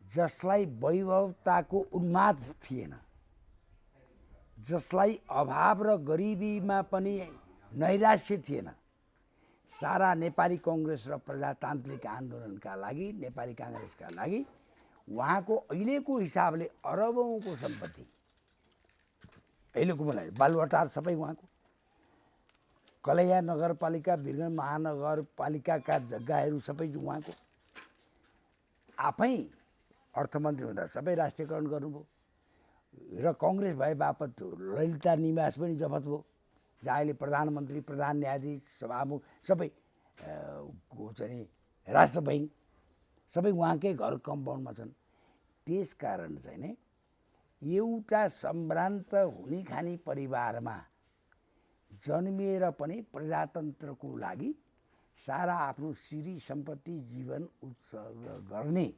जसलाई वैभवताको उन्माद थिएन, जसलाई अभाव र गरिबीमा पनि नैराश्य थिएन, सारा नेपाली कङ्ग्रेस र प्रजातान्त्रिक आन्दोलनका लागि, नेपाली काङ्ग्रेसका लागि उहाँको अहिलेको हिसाबले अरबौँको सम्पत्ति, अहिलेको मलाई बालुवाटार सबै उहाँको, कलैया नगरपालिका, वीरगञ्ज महानगरपालिकाका जग्गाहरू सबै उहाँको, आफै अर्थमन्त्री हुँदा सबै राष्ट्रियकरण गर्नुभयो र कङ्ग्रेस भए बापत ललिता निवास पनि जफत भयो, जहाँ अहिले प्रधानमन्त्री, प्रधान न्यायाधीश, सभामुख सबै चाहिँ राष्ट्र बैङ्क सबै उहाँकै घर कम्पाउन्डमा छन्। त्यसकारण चाहिँ नि एउटा सम्भ्रान्त हुने खाने परिवारमा जन्मिएर पनि प्रजातन्त्रको लागि सारा आफ्नो श्री सम्पत्ति जीवन उत्सर्ग गर्ने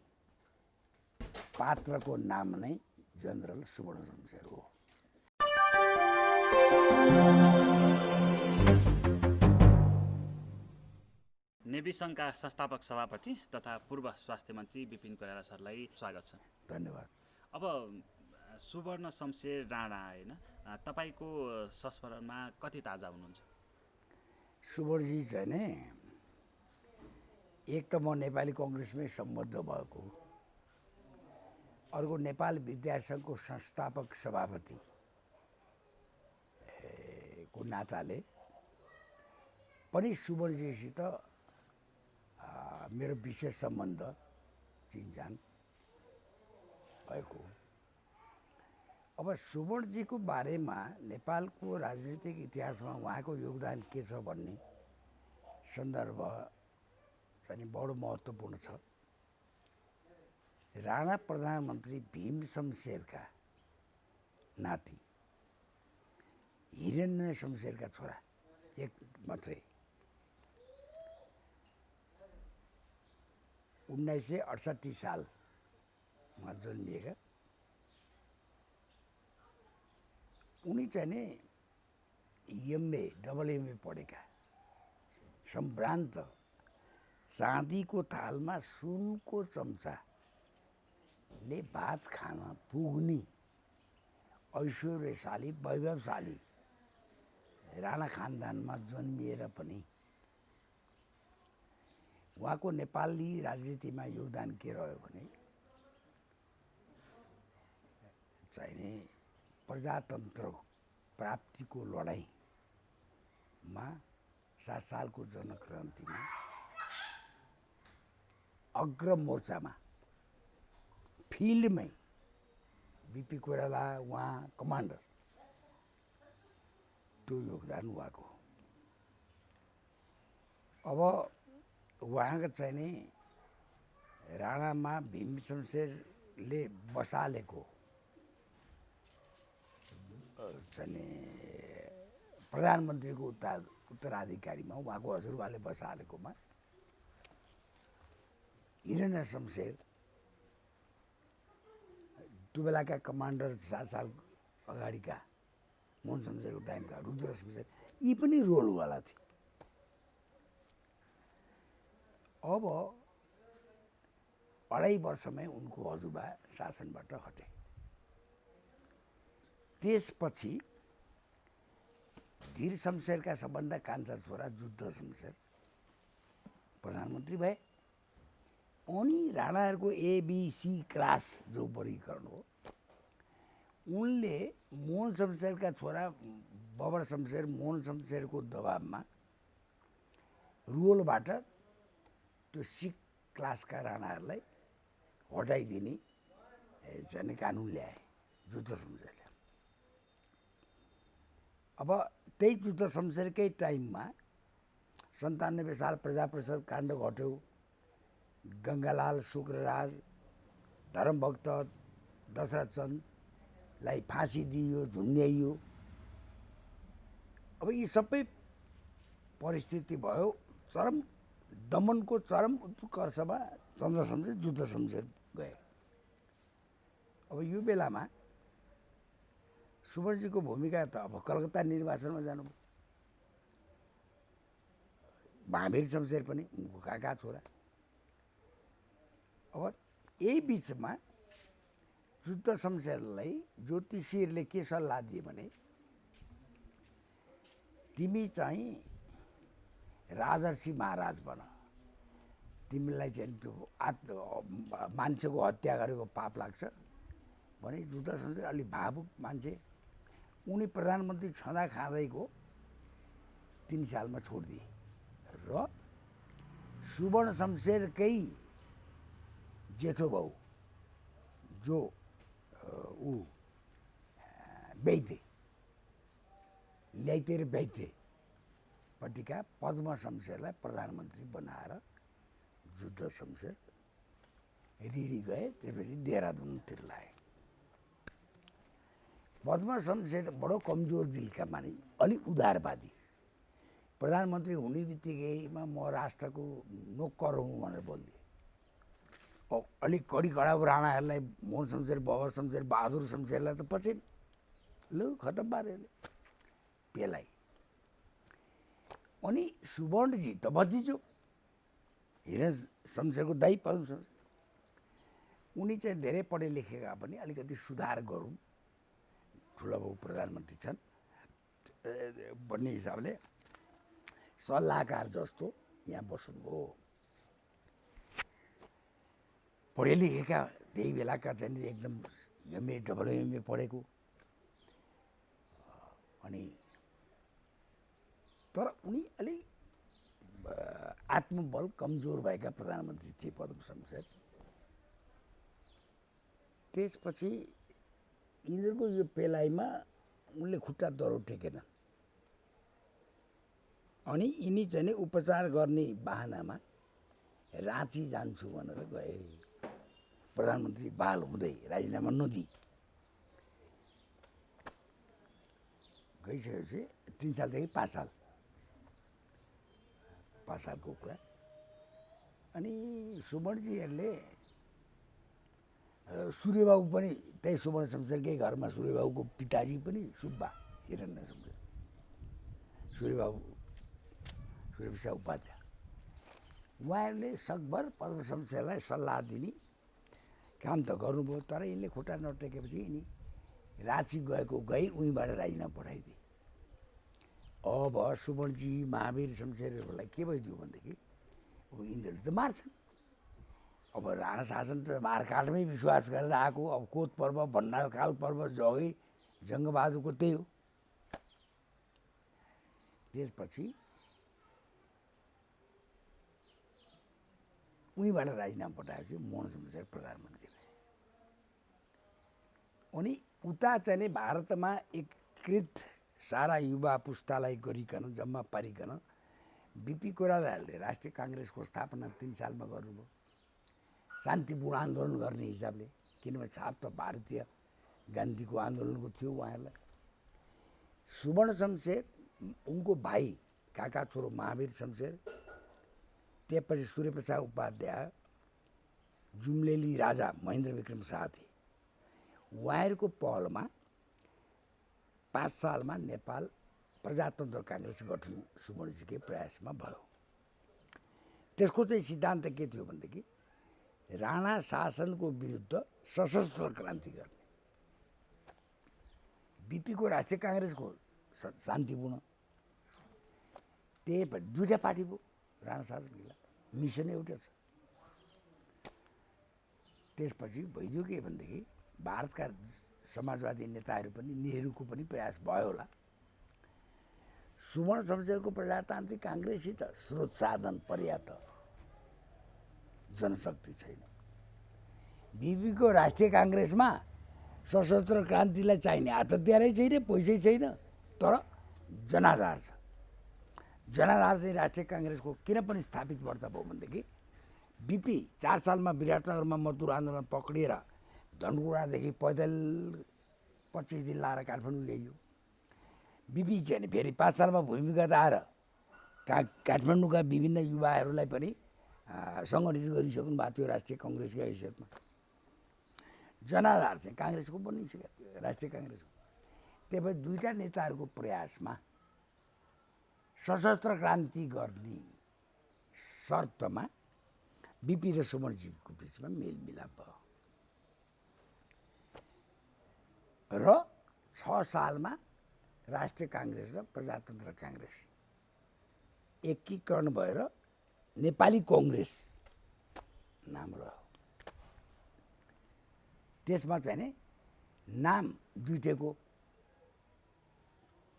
पात्रको नाम नै जनरल सुवर्ण शमशेर हो। नेभी सङ्घका संस्थापक सभापति तथा पूर्व स्वास्थ्य मन्त्री विपिन कोइराला सरलाई स्वागत छ। धन्यवाद। अब सुवर्ण शमशेर राणा होइन, तपाईँको संस्मरणमा कति ताजा हुनुहुन्छ? सुवर्णजी चाहिँ नि एक त म नेपाली कङ्ग्रेसमै सम्बद्ध भएको, अर्को नेपाल विद्यासङ्घको संस्थापक सभापति को नाताले पनि सुवर्णजीसित मेरो विशेष सम्बन्ध चिनजान भएको। अब सुवर्णजीको बारेमा नेपालको राजनीतिक इतिहासमा उहाँको योगदान के छ भन्ने सन्दर्भ चाहिँ बडो महत्त्वपूर्ण छ। राणा प्रधानमन्त्री भीम शमशेरका नाति, हिरण्य शमशेरका छोरा, एक मात्रै, 1968 सालमा जन्मिएका उनी चाहिँ नि एमए डबल एमए पढेका, सम्भ्रान्त, चाँदीको थालमा सुनको चम्चाले भात खान पुग्ने ऐश्वर्यशाली वैभवशाली राणा खानदानमा जन्मिएर पनि उहाँको नेपाली राजनीतिमा योगदान के रह्यो भने चाहिने प्रजातन्त्र प्राप्तिको लडाइँमा 7 सालको जनक्रान्तिमा अग्रमोर्चामा फिल्डमै बिपी कोइराला उहाँ कमान्डर, त्यो योगदान उहाँको। अब उहाँको चाहिँ नि राणामा भीम शमशेरले बसालेको चाहिँ नि प्रधानमन्त्रीको उत्तराधिकारीमा उहाँको हजुरबाले बसालेकोमा हिरण्य शमशेर, त्यो बेलाका कमान्डर 7 साल अगाडिका मोहन शमशेरको टाइमका रुद्र शमशेर, यी पनि रोलवाला थिए। अब 2.5 वर्षमै उनको हजुरबा शासनबाट हटे। त्यसपछि धीर शमशेरका सबभन्दा कान्छा छोरा युद्ध शमशेर प्रधानमन्त्री भए। अनि राणाहरूको एबीसी क्लास जो वर्गीकरण हो, उनले मोहन शमशेरका छोरा बबर शमशेर, मोहन शमशेरको दबाबमा रोलबाट त्यो सिख क्लासका राणाहरूलाई हटाइदिने चाहिँ कानुन ल्याए युद्ध शमशेरले। अब त्यही युद्ध शमशेरकै टाइममा 97 साल प्रजाप्रसाद काण्ड घट्यो, गङ्गालाल शुक्रराज, धर्मभक्त दशरथ चन्दलाई फाँसी दिइयो, झुन्ड्याइयो। अब यी सबै परिस्थिति भयो। चरम दमनको चरम उत्कर्षमा चन्द्र शमशेर, युद्ध शमशेर गए। अब यो बेलामा सुवर्णजीको भूमिका त अब कलकत्ता निर्वाचनमा जानुभयो। महावीर शमशेर पनि उनको काका छोरा। अब यही बिचमा जुद्ध शमशेरलाई ज्योतिषीहरूले के सल्लाह दिए भने तिमी चाहिँ राजर्षि महाराज बन, तिमीलाई चाहिँ त्यो मान्छेको हत्या गरेको पाप लाग्छ भने जुद्ध शमशेर अलि भावुक मान्छे, उनी प्रधानमन्त्री छँदा खाँदैको 3 सालमा छोडिदिए र सुवर्ण शमशेरकै जेठो भाउ जो ऊ वैद्य ल्याइते र वैद्य पट्टिका पद्म शमशेरलाई प्रधानमन्त्री बनाएर जुद्ध शमशेर रिडी गए। त्यसपछि देहरादुनतिर लाए। पद्म शमशेर बडो कमजोर दिलका मानिस, अलिक उदारवादी, प्रधानमन्त्री हुने बित्तिकैमा म राष्ट्रको नोकर हुँ भनेर बोलिदिए। अलिक कडी कडाउ राणाहरूलाई मोहन शमशेर, बबर शमशेर, बहादुर शमशेरलाई त पछेन, लु खतम पार्यो पेलाई। अनि सुवर्णजी त भतिजो हिरण शमशेरको दाइ पद्म शमशेर, उनी चाहिँ धेरै पढे लेखेका पनि अलिकति सुधार गरौँ, ठुलो बाबु प्रधानमन्त्री छन् भन्ने हिसाबले सल्लाहकार जस्तो यहाँ बस्नुभयो। पढे लेखेका त्यही बेलाका चाहिँ एकदम एमए डबल एमए पढेको, अनि तर उनी अलि आत्मबल कमजोर भएका प्रधानमन्त्री थिए पद्म शमशेर। त्यसपछि यिनीहरूको यो पेलाइमा उनले खुट्टा दह्रो टेकेनन् अनि यिनी चाहिँ उपचार गर्ने बाहनामा राँची जान्छु भनेर गए। प्रधानमन्त्री बहाल हुँदै राजीनामा नदिई गइसकेपछि 3 सालदेखि 5 साल, 5 सालको कुरा। अनि सुवर्णजीहरूले सूर्यबाबु पनि त्यही सुवर्ण शमशेरकै घरमा, सूर्यबाबुको पिताजी पनि सुब्बा हिरण्य शमशेर, सूर्यबाबु सूर्यप्रसाद उपाध्याय, उहाँहरूले सकभर पद्म शमशेरलाई सल्लाह दिने काम त गर्नुभयो। तर यिनले खुट्टा नटेकेपछि यिनी राँची गई उहीँबाट राजीनामा पठाइदिए। अब सुवर्णजी, महावीर शमशेरहरूलाई के भइदियो भनेदेखि अब यिनीहरूले त मार्छन्। अब राणा शासन त मारकाटमै विश्वास गरेर आएको। अब कोत पर्व, भण्डारकाल पर्व, जङ्गबहादुरको त्यही हो। त्यसपछि उहीँबाट राजीनामा पठाएपछि मोहन शमशेर प्रधानमन्त्री भए। अनि उता चाहिँ भारतमा एकीकृत सारा युवा पुस्तालाई गरिकन जम्मा पारिकन बिपी कोइरालाले राष्ट्रिय काङ्ग्रेसको स्थापना 3 सालमा गर्नुभयो, शान्तिपूर्ण आन्दोलन गर्ने हिसाबले। किनभने छाप त भारतीय गान्धीको आन्दोलनको थियो उहाँहरूलाई। सुवर्ण शमशेर, उनको भाइ काका छोरो महावीर शमशेर, त्यसपछि सूर्यप्रसाद उपाध्याय, जुम्लेली राजा महेन्द्र विक्रम शाह थिए। उहाँहरूको पहलमा 5 सालमा नेपाल प्रजातन्त्र काङ्ग्रेस गठन सुवर्णजीकै प्रयासमा भयो। त्यसको चाहिँ सिद्धान्त के थियो भनेदेखि राणा शासनको विरुद्ध सशस्त्र क्रान्ति गर्ने। बिपीको राष्ट्रिय काङ्ग्रेसको शान्तिपूर्ण, त्यही दुईवटा पार्टी भयो राणा शासनको खिलाफ, मिसन एउटै छ। त्यसपछि भइदियो के भनेदेखि भारतका समाजवादी नेताहरू पनि, नेहरूको पनि प्रयास भयो होला। सुवर्ण शमशेरको प्रजातान्त्रिक काङ्ग्रेससित स्रोत साधन पर्याप्त जनशक्ति छैन। बिपीको राष्ट्रिय काङ्ग्रेसमा सशस्त्र क्रान्तिलाई चाहिने हतियारै छैन, पैसै छैन, तर जनाधार छ। जनाधार चाहिँ राष्ट्रिय काङ्ग्रेसको किन पनि स्थापित व्रत भयो भनेदेखि बिपी 4 सालमा विराटनगरमा मजदुर आन्दोलन पक्रिएर धनकुडादेखि पैदल 25 दिन लाएर काठमाडौँ ल्याइयो। बिपी चाहिँ फेरि 5 सालमा भूमिगत आएर काठमाडौँका विभिन्न युवाहरूलाई पनि सङ्गठित गरिसक्नु भएको थियो राष्ट्रिय काङ्ग्रेसको हैसियतमा। जनाधार चाहिँ काङ्ग्रेसको बनिसकेको थियो, राष्ट्रिय काङ्ग्रेसको। त्यसपछि दुईवटा नेताहरूको प्रयासमा सशस्त्र क्रान्ति गर्ने शर्तमा बिपी र सुमनजीको बिचमा मेलमिलाप भयो र 6 सालमा राष्ट्रिय काङ्ग्रेस र प्रजातन्त्र काङ्ग्रेस एकीकरण भएर नेपाली कङ्ग्रेस नाम रह्यो। त्यसमा चाहिँ नि नाम दुईटैको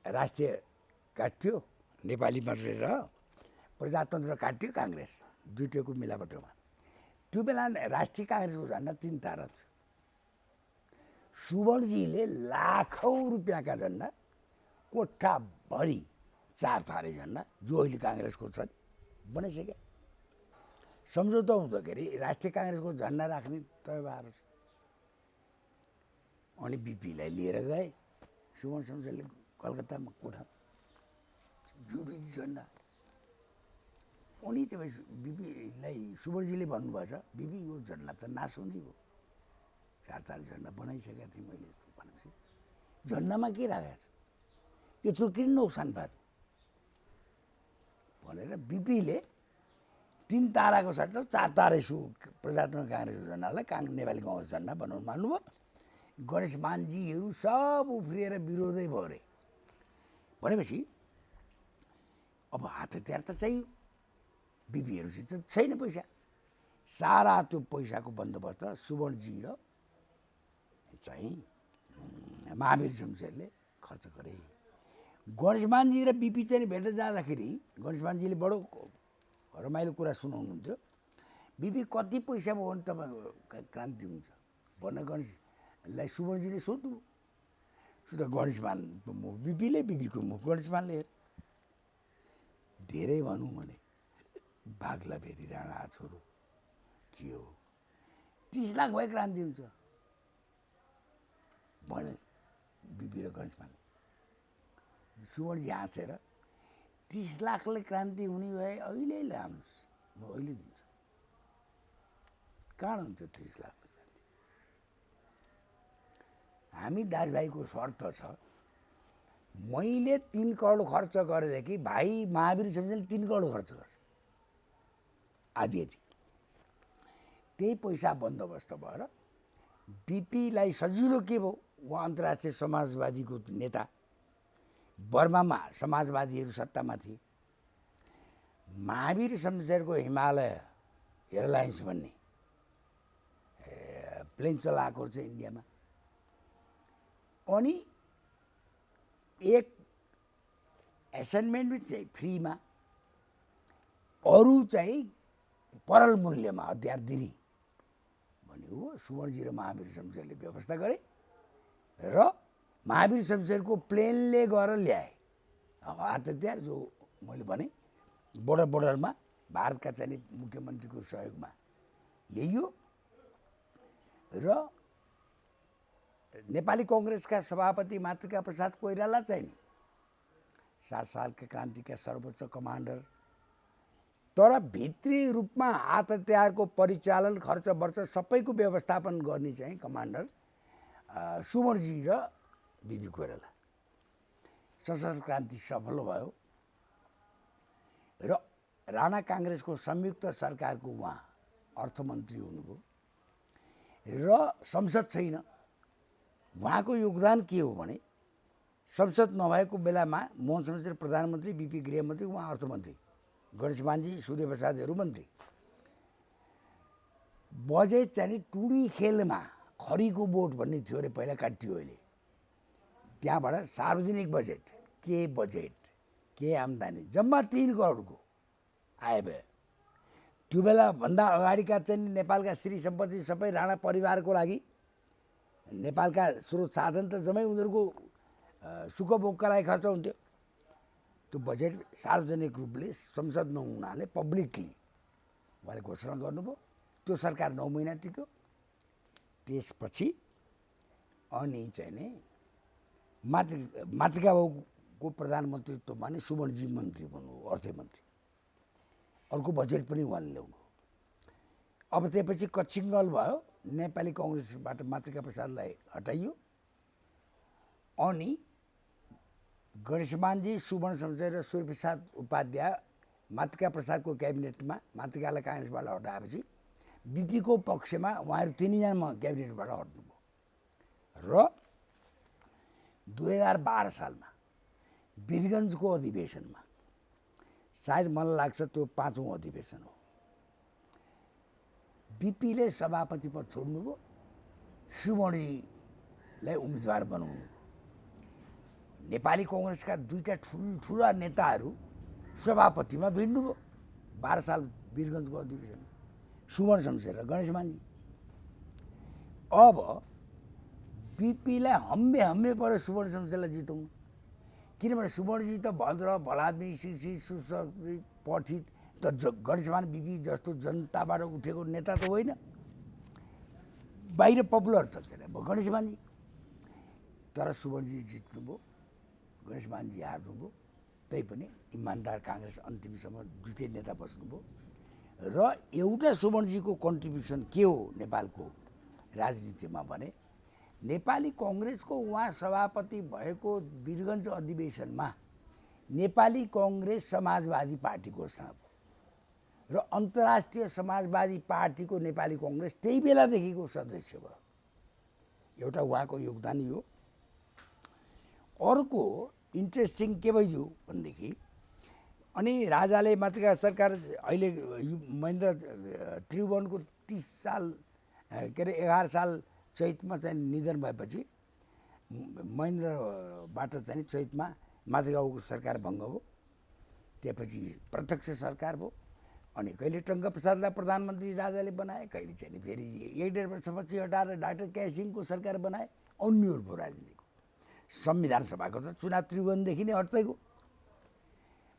राष्ट्रिय काट्यो, नेपाली मात्रै रह्यो, प्रजातन्त्र काट्यो, काङ्ग्रेस दुईटैको मिलापत्रमा। त्यो बेला राष्ट्रिय काङ्ग्रेसको झन्डा 3 तारा थियो। सुवर्णजीले लाखौँ रुपियाँका झन्डा कोठाभरि 4 तारे झन्डा जो अहिले काङ्ग्रेसको छ नि बनाइसके। सम्झौता हुँदाखेरि राष्ट्रिय काङ्ग्रेसको झन्डा राख्ने तय भएर छ। अनि बिपीलाई लिएर गए सुमन शमशेरले कलकत्तामा कोठा यो बिपी झन्डा। अनि तपाईँ बिपीलाई सुमनजीले भन्नुभएछ बिपी यो झन्डा त नाश हुने भयो, 4 तारे झन्डा बनाइसकेका थिएँ मैले यस्तो भनेपछि झन्डामा के राखेको छ, यत्रो किन नोक्सान पार्नु भनेर बिपीले 3 ताराको सट्टा 4 तारे प्रजातन्त्र काङ्ग्रेसको झन्डालाई नेपाली कङ्ग्रेस झन्डा बनाउनु मान्नुभयो। गणेश मानजीहरू सब उफ्रिएर विरोधै भयो अरे। भनेपछि अब हात हतियार त चाहियो, बिपीहरूसित छैन पैसा। सारा त्यो पैसाको बन्दोबस्त सुवर्णजी र चाहिँ महावीर शमशेरले खर्च गरे। गणेशमानजी र बिपी चाहिँ भेट्न जाँदाखेरि गणेशमानजीले बडो रमाइलो कुरा सुनाउनुहुन्थ्यो। बिपी कति पैसा भयो भने तपाईँको क्रान्ति हुन्छ भनेर गणेशलाई सुवर्णजीले सोध्नु। सुधा गणेशमानको मुख बिपीले, बिपीको मुख गणेशमानले हेरे। धेरै भनौँ भने बाघला फेरि राणा छोरो के हो, 30 लाख भए क्रान्ति हुन्छ भने बिपी र गणेशमानले। सुवर्णजी हाँसेर 30 लाखले क्रान्ति हुने भए अहिले ल्याउनुहोस्, म अहिले दिन्छु। कहाँ हुन्छ 30 लाखले क्रान्ति? हामी दाजुभाइको शर्त छ, मैले 3 करोड खर्च गरेदेखि भाइ महावीर शमशेरले 3 करोड खर्च गर्छ आदि आदि। त्यही पैसा बन्दोबस्त भएर बिपीलाई सजिलो के भयो, उहाँ अन्तर्राष्ट्रिय समाजवादीको नेता, बर्मामा समाजवादीहरू सत्तामा थिए। महावीर शमशेरको हिमालय एयरलाइन्स भन्ने प्लेन चलाएको छ इन्डियामा। अनि एक एसाइनमेन्ट चाहिँ फ्रीमा, अरू चाहिँ परल मूल्यमा हतियार दिने भन्ने हो। सुवर्णजी र महावीर शमशेरले व्यवस्था गरे र महावीर शमशेरको प्लेनले गएर ल्याए हात हतियार, जो मैले भने बोर्डरमा भारतका चाहिँ मुख्यमन्त्रीको सहयोगमा। यही हो। र नेपाली कङ्ग्रेसका सभापति मातृका प्रसाद कोइराला चाहिँ नि 7 सालका क्रान्तिका सर्वोच्च कमान्डर, तर भित्री रूपमा हात हतियारको परिचालन खर्च वर्च सबैको व्यवस्थापन गर्ने चाहिँ कमान्डर सुवर्णजी र बिपी कोइराला। सशस्त्र क्रान्ति सफल भयो र राणा काङ्ग्रेसको संयुक्त सरकारको उहाँ अर्थमन्त्री हुनुभयो र संसद छैन। उहाँको योगदान के हो भने संसद नभएको बेलामा मोहन शमशेर प्रधानमन्त्री, बिपी गृहमन्त्री, उहाँ अर्थमन्त्री, गणेशमानजी सूर्यप्रसादहरू मन्त्री। बजेट चाहिँ टुडी खेलमा खरीको बोट भन्ने थियो अरे पहिला, काटियो अहिले। त्यहाँबाट सार्वजनिक बजेट के आम्दानी जम्मा 3 करोडको आए भए। त्यो बेला भन्दा अगाडिका चाहिँ नेपालका श्री सम्पत्ति सबै राणा परिवारको लागि, नेपालका स्रोत साधन त जम्मै उनीहरूको सुखभोगका लागि खर्च हुन्थ्यो। त्यो बजेट सार्वजनिक रूपले संसद नहुनाले पब्लिकली उहाँले घोषणा गर्नुभयो। त्यो सरकार 9 महिना टिक्यो। त्यसपछि अनि चाहिँ नि मातृका बाबुको प्रधानमन्त्रीत्वमा नै सुवर्णजी मन्त्री भन्नुभयो, अर्थमन्त्री। अर्को बजेट पनि उहाँले ल्याउनु। अब त्यसपछि कच्छिङ्गल भयो, नेपाली कङ्ग्रेसबाट मातृका प्रसादलाई हटाइयो। अनि गणेशमानजी, सुवर्ण शमशेर र सूर्यप्रसाद उपाध्याय मातृका प्रसादको क्याबिनेटमा मातृकालाई काङ्ग्रेसबाट हटाएपछि बिपीको पक्षमा उहाँहरू तिनैजना क्याबिनेटबाट हट्नुभयो र 2012 सालमा वीरगन्जको अधिवेशनमा, सायद मलाई लाग्छ त्यो 5औं अधिवेशन हो, बिपीले सभापति पद छोड्नुभयो, सुवर्णजीलाई उम्मेदवार बनाउनु। नेपाली कङ्ग्रेसका दुईटा ठुल्ठुला नेताहरू सभापतिमा भिड्नुभयो 12 साल वीरगन्जको अधिवेशनमा, सुवर्ण शमशेर र गणेश मानजी। अब बिपीलाई हम्मे पऱ्यो सुवर्ण शमशेरलाई जिताउनु, किनभने सुवर्णजी त भद्र भलादमी शिक्षित सुशिक्षित पठित त गणेश मान बिपी जस्तो जनताबाट उठेको नेता त होइन, बाहिर पपुलर त छैन गणेश मानजी। तर सुवर्णजी जित्नुभयो, गणेश मानजी हार्नुभयो, तैपनि इमान्दार काङ्ग्रेस अन्तिमसम्म दुईटै नेता बस्नुभयो। र एउटा सुवर्णजीको कन्ट्रिब्युसन के हो नेपालको राजनीतिमा भने, नेपाली कङ्ग्रेसको उहाँ सभापति भएको वीरगन्ज अधिवेशनमा नेपाली कङ्ग्रेस समाजवादी पार्टी घोषणा भयो र अन्तर्राष्ट्रिय समाजवादी पार्टीको नेपाली कङ्ग्रेस त्यही बेलादेखिको सदस्य भयो। एउटा उहाँको योगदान यो। अर्को इन्ट्रेस्टिङ के भइदियो भनेदेखि, अनि राजाले मातृका सरकार अहिले महेन्द्र त्रिभुवनको 30 साल के अरे 11 साल चैतमा चाहिँ निधन भएपछि महेन्द्रबाट चाहिँ चैतमा मातृकाको सरकार भङ्ग भयो। त्यसपछि प्रत्यक्ष सरकार भयो। अनि कहिले टङ्कप्रसादलाई प्रधानमन्त्री राजाले बनाए, कहिले चाहिँ फेरि 1.5 वर्षपछि हटाएर डाक्टर केसी सिंहको सरकार बनाए। अन्यल भयो राजनीतिको। संविधान सभाको त चुनाव त्रिभुवनदेखि नै हट्दै गयो,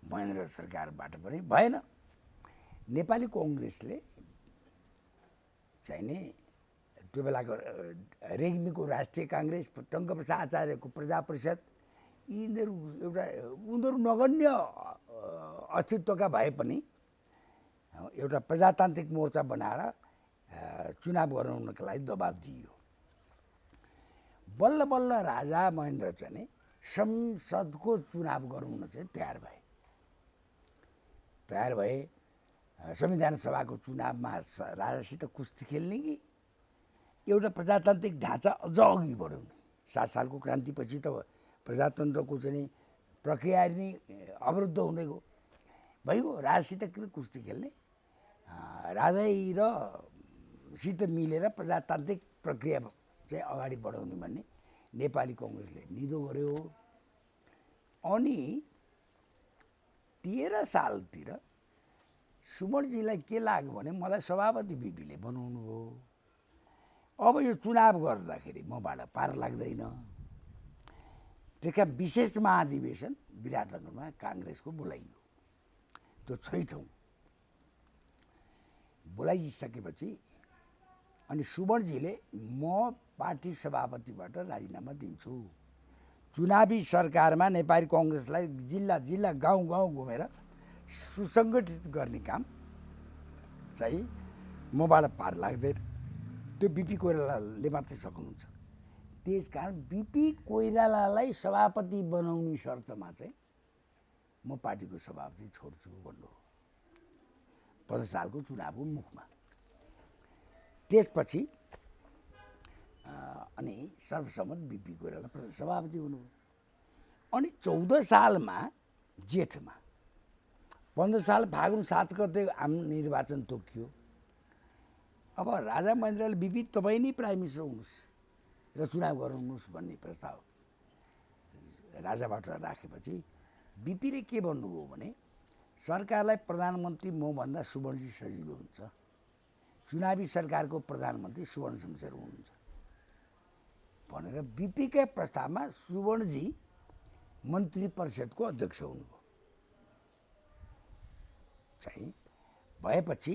महेन्द्र सरकारबाट पनि भएन। नेपाली कङ्ग्रेसले चाहिँ नि त्यो बेलाको रेग्मीको राष्ट्रिय काङ्ग्रेस, टङ्कप्रसाद आचार्यको प्रजा परिषद, उनीहरू नगण्य अस्तित्वका भए पनि एउटा प्रजातान्त्रिक मोर्चा बनाएर चुनाव गराउनका लागि दबाब दिइयो। बल्ल बल्ल राजा महेन्द्र चाहिँ संसदको चुनाव गराउन चाहिँ तयार भए। संविधान सभाको चुनावमा राजासित कुस्ती खेल्ने कि एउटा प्रजातान्त्रिक ढाँचा अझ अघि बढाउने। 7 सालको क्रान्तिपछि त प्रजातन्त्रको चाहिँ प्रक्रिया नै अवरुद्ध हुँदै गयो। भइगयो, राजासित किन कुस्ती खेल्ने, राजा र सित मिलेर प्रजातान्त्रिक प्रक्रिया चाहिँ अगाडि बढाउने भन्ने नेपाली कङ्ग्रेसले निधो गर्यो। अनि 13 सालतिर सुवर्णजीलाई के लाग्यो भने मलाई सभापति बिपीले बनाउनु भयो, अब यो चुनाव गर्दाखेरि मबाट पार लाग्दैन। त्यसका विशेष महाधिवेशन विराटनगरमा काङ्ग्रेसको बोलाइयो। त्यो 6औं बोलाइसकेपछि अनि सुवर्णजीले म पार्टी सभापतिबाट राजीनामा दिन्छु, चुनावी सरकारमा नेपाली कङ्ग्रेसलाई जिल्ला जिल्ला गाउँ गाउँ घुमेर सुसङ्गठित गर्ने काम चाहिँ मबाट पार लाग्दैन। त्यो बिपी कोइरालाले मात्रै सक्नुहुन्छ। त्यसकारण बिपी कोइरालालाई सभापति बनाउने शर्तमा चाहिँ म पार्टीको सभापति छोड्छु भन्नु हो 50 सालको चुनावको मुखमा। त्यसपछि अनि सर्वसम्मत बिपी कोइराला सभापति हुनुभयो। अनि 14 सालमा जेठमा 15 साल फागुन 7 गते आम निर्वाचन तोकियो। अब राजा महेन्द्रले बिपी तपाईँ नै प्राइम मिनिस्टर हुनुहोस् र चुनाव गराउनुहोस् भन्ने प्रस्ताव राजाबाट राखेपछि बिपीले के भन्नुभयो भने सरकारलाई प्रधानमन्त्री मभन्दा सुवर्णजी सजिलो हुन्छ, चुनावी सरकारको प्रधानमन्त्री सुवर्ण शमशेर हुनुहुन्छ भनेर बिपीकै प्रस्तावमा सुवर्णजी मन्त्री परिषदको अध्यक्ष हुनुभयो। चाहिँ भएपछि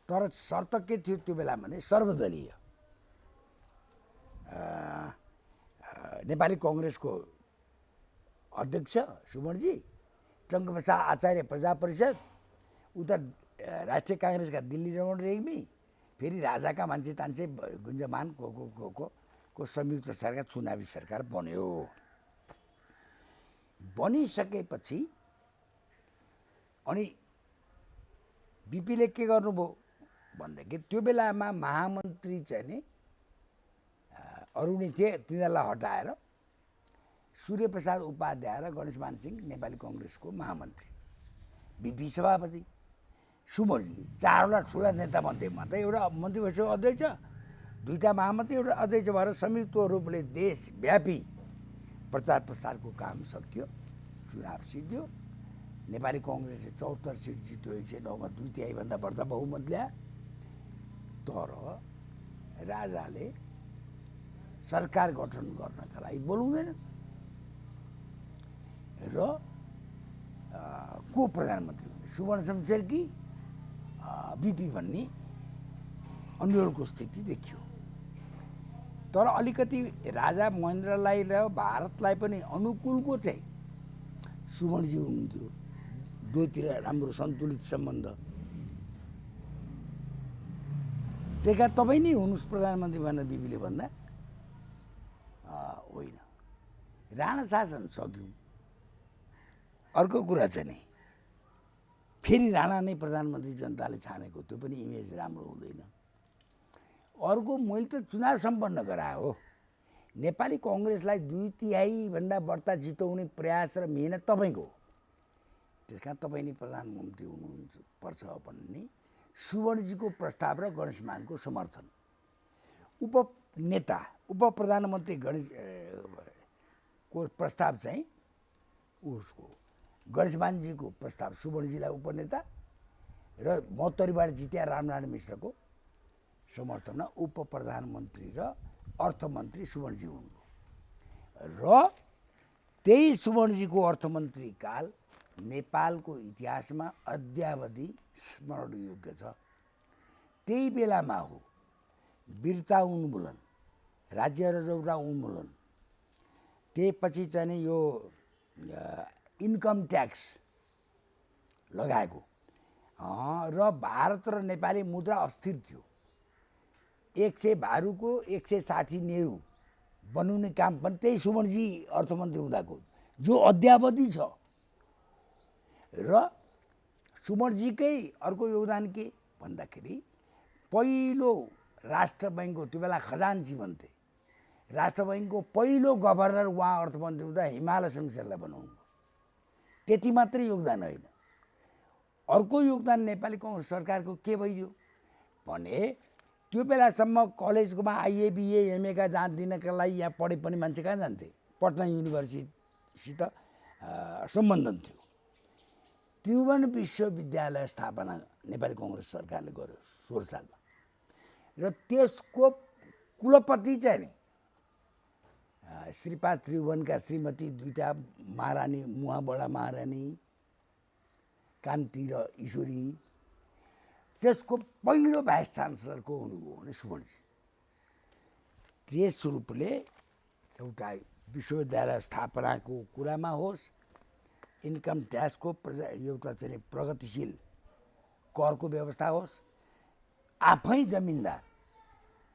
तर शर्त के थियो त्यो बेला भने सर्वदलीय नेपाली कङ्ग्रेसको अध्यक्ष सुवर्णजी, टङ्कप्रसाद आचार्य प्रजा परिषद, उता राष्ट्रिय काङ्ग्रेसका दिल्ली रमण रेग्मी, फेरि राजाका मान्छे तान्छे गुन्जमान को संयुक्त सरकार चुनावी सरकार बन्यो। बनिसकेपछि अनि बिपीले के गर्नुभयो भन्दाखेरि त्यो बेलामा महामन्त्री चाहिँ नि अरू नै थिए, तिनीहरूलाई हटाएर सूर्यप्रसाद उपाध्याय र गणेशमान सिंह नेपाली कङ्ग्रेसको महामन्त्री, बिपी सभापति, सुमरजी, चारवटा ठुला नेता मध्येमा त एउटा मन्त्री परिषदको अध्यक्ष, दुईवटा महामन्त्री, एउटा अध्यक्ष भएर संयुक्त रूपले देशव्यापी प्रचार प्रसारको काम सकियो। चुनाव सिद्धियो। नेपाली कङ्ग्रेसले 74 सिट जित्यो, 109मा 2/3 बढ्दा बहुमत ल्यायो। तर राजाले सरकार गठन गर्नका लागि बोलाउँदैन र को प्रधानमन्त्री भने सुवर्ण शमशेर कि बिपी भन्ने अन्यलको स्थिति देखियो। तर अलिकति राजा महेन्द्रलाई र भारतलाई पनि अनुकूलको चाहिँ सुवर्णजी हुनुहुन्थ्यो। दुवैतिर राम्रो सन्तुलित सम्बन्ध। त्यही कारण तपाईँ नै हुनुहोस् प्रधानमन्त्री भनेर बिपीले भन्दा होइन, राणा शासन सक्यो। अर्को कुरा चाहिँ नि फेरि राणा नै प्रधानमन्त्री जनताले छानेको, त्यो पनि इमेज राम्रो हुँदैन। अर्को मैले त चुनाव सम्पन्न गरायो हो, नेपाली कङ्ग्रेसलाई 2/3 बढ्ता जिताउने प्रयास र मेहनत तपाईँको हो। त्यस कारण तपाईँ नै प्रधानमन्त्री हुनुहुन्छ पर्छ भन्ने सुवर्णजीको प्रस्ताव र गणेशमानको समर्थन। उपनेता उप प्रधानमन्त्री को प्रस्ताव चाहिँ उसको गणेशमानजीको प्रस्ताव, सुवर्णजीलाई उपनेता र महोत्तरीबाट जित्या रामनारायण मिश्रको समर्थनमा उप प्रधानमन्त्री र अर्थमन्त्री सुवर्णजी हुनुभयो। र त्यही सुवर्णजीको अर्थमन्त्री काल नेपालको इतिहासमा अद्यावधि स्मरणयोग्य छ। त्यही बेलामा हो वीरता उन्मूलन, राज्य रजौटा उन्मूलन, त्यसपछि चाहिँ नि यो इन्कम ट्याक्स लगाएको र भारत र नेपाली मुद्रा अस्थिर थियो। 100 भारूको 160 नेहरू बनाउने काम पनि त्यही सुवर्णजी अर्थमन्त्री हुँदाको, जो अद्यावधि छ। र सुवर्णजीकै अर्को योगदान के भन्दाखेरि पहिलो राष्ट्र बैङ्कको, त्यो बेला खजान्ची भन्थे, राष्ट्र बैङ्कको पहिलो गभर्नर उहाँ अर्थमन्त्री हुँदा हिमालय शमशेरलाई बनाउनु। त्यति मात्रै योगदान होइन, अर्को योगदान नेपाली कङ्ग्रेस सरकारको के भइदियो भने त्यो बेलासम्म कलेजकोमा आइए बिए एमएका जान्दिनका लागि यहाँ पढे पनि मान्छे कहाँ जान्थे, पटना युनिभर्सिटीसित सम्बन्धन थियो। त्रिभुवन विश्वविद्यालय स्थापना नेपाली कङ्ग्रेस सरकारले गर्यो 16 सालमा। र त्यसको कुलपति चाहिँ नि श्रीपाद त्रिभुवनका श्रीमती दुईटा महारानी, मुहाबडा महारानी कान्ति र ईश्वरी, त्यसको पहिलो भाइस चान्सलर को हुनुभयो भने सुवर्णजी। त्यस रूपले एउटा विश्वविद्यालय स्थापनाको कुरामा होस्, इन्कम ट्याक्सको एउटा चाहिँ प्रगतिशील करको व्यवस्था होस्, आफै जमिनदार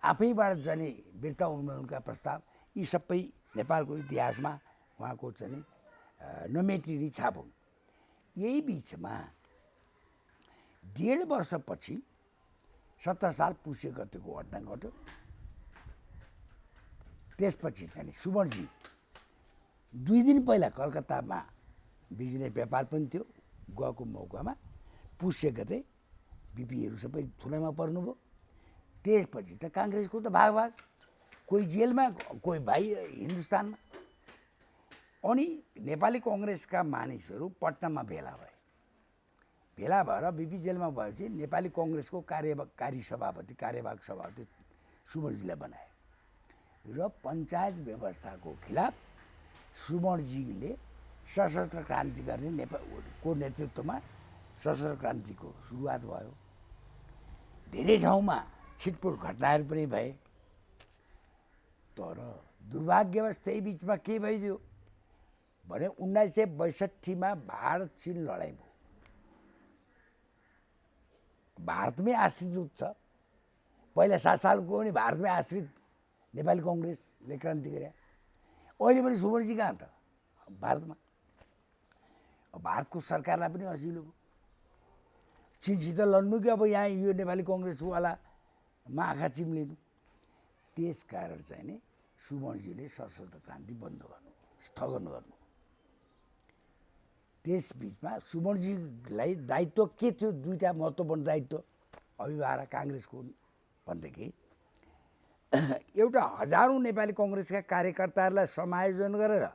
आफैबाट जाने वीरता उन्मूलनका प्रस्ताव, यी सबै नेपालको इतिहासमा उहाँको चाहिँ नमेटिने छाप हुन्। यही बिचमा 1.5 वर्षपछि 17 साल पुष्य गतेको घटना घट्यो। त्यसपछि चाहिँ सुवर्णजी 2 दिन पहिला कलकत्तामा बिजनेस व्यापार पनि थियो, गएको मौकामा पुष्य गते बिपीहरू सबै थुनामा पर्नुभयो। त्यसपछि त काङ्ग्रेसको त भाग भाग, कोही जेलमा, कोही भाइ हिन्दुस्तानमा। अनि नेपाली कङ्ग्रेसका मानिसहरू पटनामा भेला भए। भेला भएर बिपी जेलमा भएपछि नेपाली कङ्ग्रेसको कार्यकारी सभापति, कार्यवाहक सभापति सुवर्णजीलाई बनाए र पञ्चायत व्यवस्थाको खिलाफ सुवर्णजीले सशस्त्र क्रान्ति गर्ने नेपालको नेतृत्वमा सशस्त्र क्रान्तिको सुरुवात भयो। धेरै ठाउँमा छिटपुट घटनाहरू पनि भए। तर दुर्भाग्यवश त्यही बिचमा के भइदियो भने 1962मा भारत चीन लडाइँ भयो। भारतमै आश्रित छ। पहिला 7 सालको पनि भारतमै आश्रित नेपाली कङ्ग्रेसले क्रान्ति गरे। अहिले पनि सुवर्णजी कहाँ त भारतमा। भारतको सरकारलाई पनि असिलो भयो। चिनसित लड्नु कि अब यहाँ यो नेपाली कङ्ग्रेसवालामा आँखा चिम्लिनु। त्यस कारण चाहिँ नि सुमनजीले सशस्त्र क्रान्ति बन्द गर्नु, स्थगन गर्नु। त्यस बिचमा सुमनजीलाई दायित्व के थियो? दुईटा महत्त्वपूर्ण दायित्व अभिभावक काङ्ग्रेसको भनेदेखि एउटा हजारौँ नेपाली कङ्ग्रेसका कार्यकर्ताहरूलाई समायोजन गरेर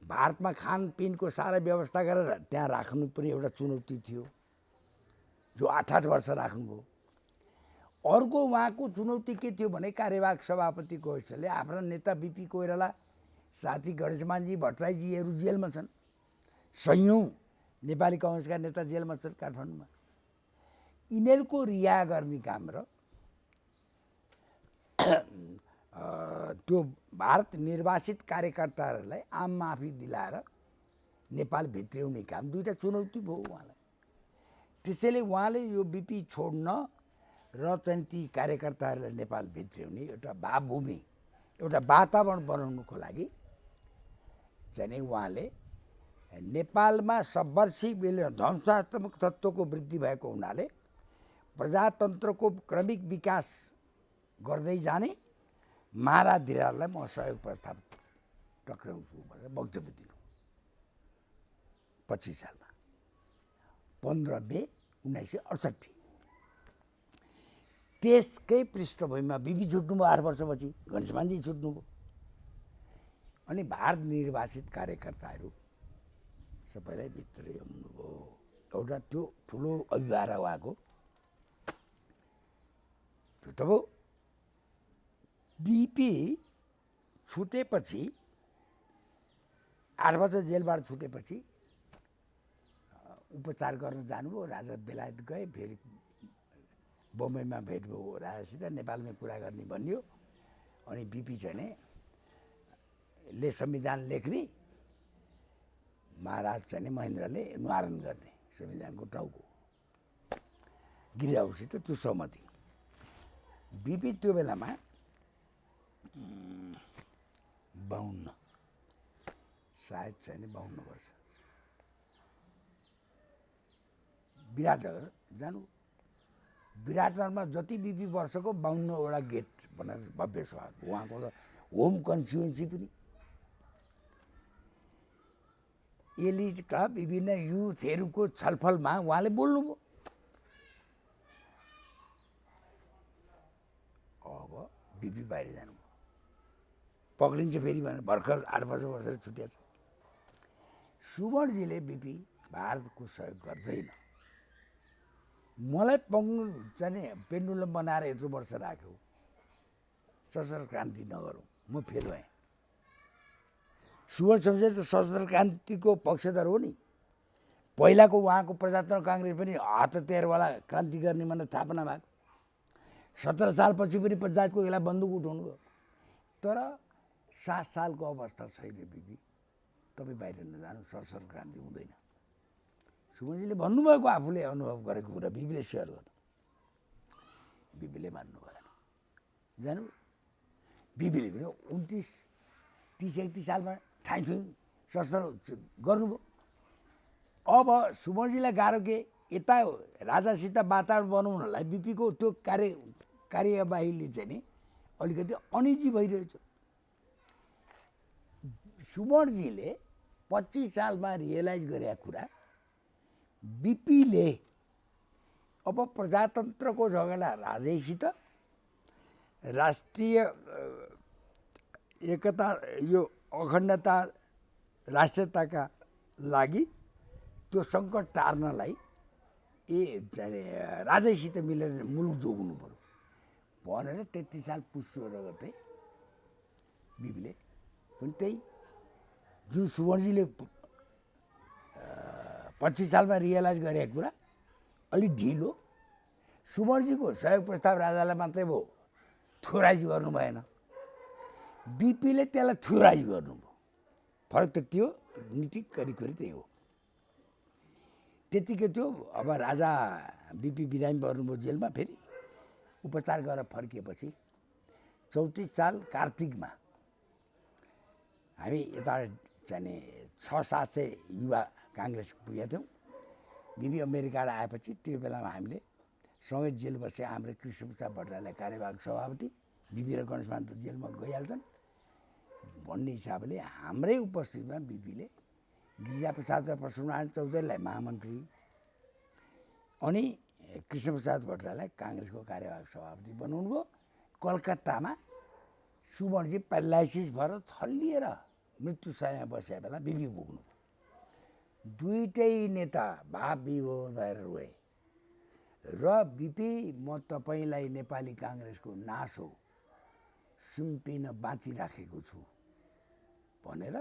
भारतमा खानपिनको सारा व्यवस्था गरेर त्यहाँ राख्नु पनि एउटा चुनौती थियो, जो 8-8 वर्ष राख्नुभयो। अर्को उहाँको चुनौती के थियो भने कार्यवाहक सभापतिको हैसियतले आफ्ना नेता बिपी कोइराला, साथी गणेशमानजी, भट्टराईजीहरू जेलमा छन्। सयौँ नेपाली कङ्ग्रेसका नेता जेलमा छन् काठमाडौँमा। यिनीहरूको रिहा गर्ने काम र त्यो भारत निर्वासित कार्यकर्ताहरूलाई आम माफी दिलाएर नेपाल भित्र्याउने काम दुईटा चुनौती भयो उहाँलाई। त्यसैले उहाँले यो बिपी छोड्न र चाहिँ ती कार्यकर्ताहरूलाई नेपाल भित्र्याउने एउटा भावभूमि, एउटा वातावरण बनाउनुको लागि चाहिँ उहाँले नेपालमा सबभर्सिभिल ध्वंसात्मक तत्त्वको वृद्धि भएको हुनाले प्रजातन्त्रको क्रमिक विकास गर्दै जाने महाराधिराजलाई म सहयोग प्रस्ताव टक्राउँछु भनेर वक्तव्य दिनु 25 सालमा 15 मे 1968। त्यसकै पृष्ठभूमिमा बिपी छुट्नुभयो 8 वर्षपछि, गणेशमानजी छुट्नुभयो। अनि भारत निर्वासित कार्यकर्ताहरू सबैलाई भित्र ल्याउनुभयो। एउटा त्यो ठुलो अभिभावक उहाँको त्यो त भयो। बिपी छुटेपछि 8 वर्ष जेलबाट छुटेपछि उपचार गर्न जानुभयो। राजा बेलायत गए, फेरि बम्बईमा भेट भयो राजासित, नेपालमै कुरा गर्ने भनियो। अनि बिपी चाहिँ ले संविधान लेख्ने, महाराज चाहिँ महेन्द्रले न्वारण गर्ने संविधानको टाउको गिरिजाहरूसित त्यो सहमति। बिपी त्यो बेलामा 52 सायद चाहिँ 52 वर्ष। विराटनगर जानु। विराटनगरमा जति बिपी वर्षको 52वटा गेट भनेर भव्य सभा, उहाँको त होम कन्स्टिट्युन्सी पनि। एलिट क्लब, विभिन्न युथहरूको छलफलमा उहाँले बोल्नुभयो। अब बिपी बाहिर जानुभयो, पक्रिन्छ फेरि भनेर भर्खर 8 वर्ष बसेर छुट्या छ। सुमनजीले बिपी भारतको सहयोग गर्दैन, मलाई चाहिँ पेन्डुलम बनाएर यत्रो वर्ष राख्यो, सशस्त्र क्रान्ति नगरौँ, म फेल भएँ। सुमन शमशेर त सशस्त्र क्रान्तिको पक्षधर हो नि। पहिलाको उहाँको प्रजातन्त्र काङ्ग्रेस पनि हात हतियारवाला क्रान्ति गर्ने भनेर स्थापना भएको। 17 सालपछि पनि पञ्चायतको बेला बन्दुक उठाउनु भयो। तर 7 सालको अवस्था छैन बिपी, तपाईँ बाहिर नजानु, सशस्त्र क्रान्ति हुँदैन। सुमनजीले भन्नुभएको आफूले अनुभव गरेको कुरा बिपीले सेयर गर्नु, बिपीले मान्नु भएन। जानु बिपीले पनि 29-30-31 सालमा ठाइठुइ सशस्त्र गर्नुभयो। अब सुमनजीलाई गाह्रो के, यता राजासित वातावरण बनाउनलाई बिपीको त्यो कार्यवाहीले चाहिँ नि अलिकति अनिजी भइरहेछ। सुमनजीले 25 सालमा रियलाइज गरेका कुरा बिपीले अब प्रजातन्त्रको झगडा राजैसित, राष्ट्रिय एकता, यो अखण्डता, राष्ट्रियताका लागि त्यो सङ्कट टार्नलाई राजैसित मिलेर मुलुक जोग्नु पर्यो भनेर 33 साल पुस 16 गते बिपीले पनि त्यही जुन सुमनजीले 25 सालमा रियलाइज गरेको कुरा अलि ढिलो। सुमनजीको सहयोग प्रस्ताव राजालाई मात्रै भयो, थ्योराइज गर्नु भएन। बिपीले त्यसलाई थ्योराइज गर्नुभयो। फरक त त्यो नीति करिब त्यही हो। त्यतिकै त्यो अब राजा बिपी बिरामी पर्नुभयो जेलमा, फेरि उपचार गरेर फर्किएपछि 34 साल कार्तिकमा हामी यता चाहिँ 600-700 युवा काङ्ग्रेस पुगेका थियौँ। बिपी अमेरिकाबाट आएपछि त्यो बेलामा हामीले सँगै जेल बसे हाम्रो कृष्णप्रसाद भट्टराईलाई कार्यवाहक सभापति, बिपी र गणेशमान त जेलमा गइहाल्छन् भन्ने हिसाबले हाम्रै उपस्थितिमा बिपीले गिरिजाप्रसाद र प्रसन्ननारायण चौधरीलाई महामन्त्री अनि कृष्णप्रसाद भट्टराईलाई काङ्ग्रेसको कार्यवाहक सभापति बनाउनु भयो। कलकत्तामा सुवर्णजी प्यारालाइसिस भएर थल्लिएर मृत्युशयमा बसेका बेला बिपी पुग्नु। दुईटै नेता भाव विभोर भएर रोए र बिपी म तपाईँलाई नेपाली काङ्ग्रेसको नासो सुम्पिन बाँचिराखेको छु भनेर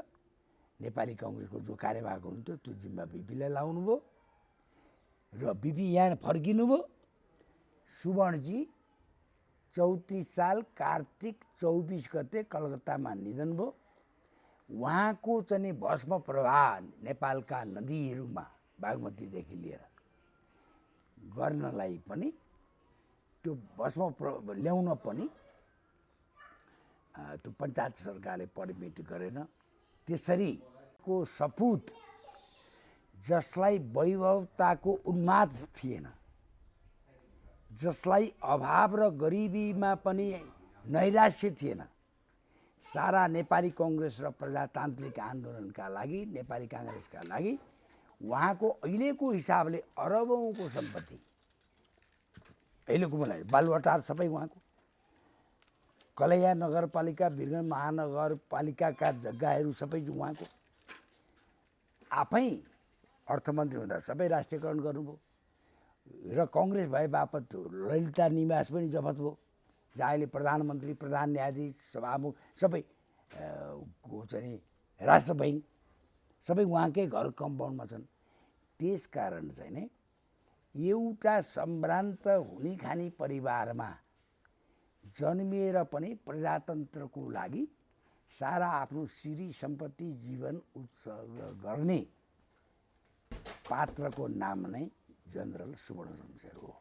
नेपाली काङ्ग्रेसको जो कार्यवाहक हुनुहुन्थ्यो त्यो जिम्मा बिपीलाई लाउनु भयो र बिपी यहाँ फर्किनुभयो। सुवर्णजी 34 साल कार्तिक 24 गते कलकत्तामा निधन भयो। उहाँको चाहिँ भस्म प्रवाह नेपालका नदीहरूमा बागमतीदेखि लिएर गर्नलाई पनि त्यो भस्म ल्याउन पनि त्यो पञ्चायत सरकारले पर्मिट गरेन। त्यसरी को सपुत जसलाई वैभवताको उन्माद थिएन, जसलाई अभाव र गरिबीमा पनि नैराश्य थिएन, सारा नेपाली काङ्ग्रेस र प्रजातान्त्रिक आन्दोलनका लागि नेपाली काङ्ग्रेसका लागि उहाँको अहिलेको हिसाबले अरबौँको सम्पत्ति, अहिलेको मलाई बालुवाटार सबै उहाँको, कलैया नगरपालिका, वीरगञ्ज महानगरपालिकाका जग्गाहरू सबै उहाँको, आफै अर्थमन्त्री हुँदा सबै राष्ट्रियकरण गर्नुभयो र काङ्ग्रेस भए बापत ललिता निवास पनि जफत भयो, जहाँ अहिले प्रधानमन्त्री, प्रधान न्यायाधीश, सभामुख सबै को चाहिँ राष्ट्र बैङ्क सबै उहाँकै घर कम्पाउन्डमा छन्। त्यसकारण चाहिँ नै एउटा सम्भ्रान्त हुने खाने परिवारमा जन्मिएर पनि प्रजातन्त्रको लागि सारा आफ्नो श्री सम्पत्ति जीवन उत्सर्ग गर्ने पात्रको नाम नै जनरल सुवर्णशमशेर हो।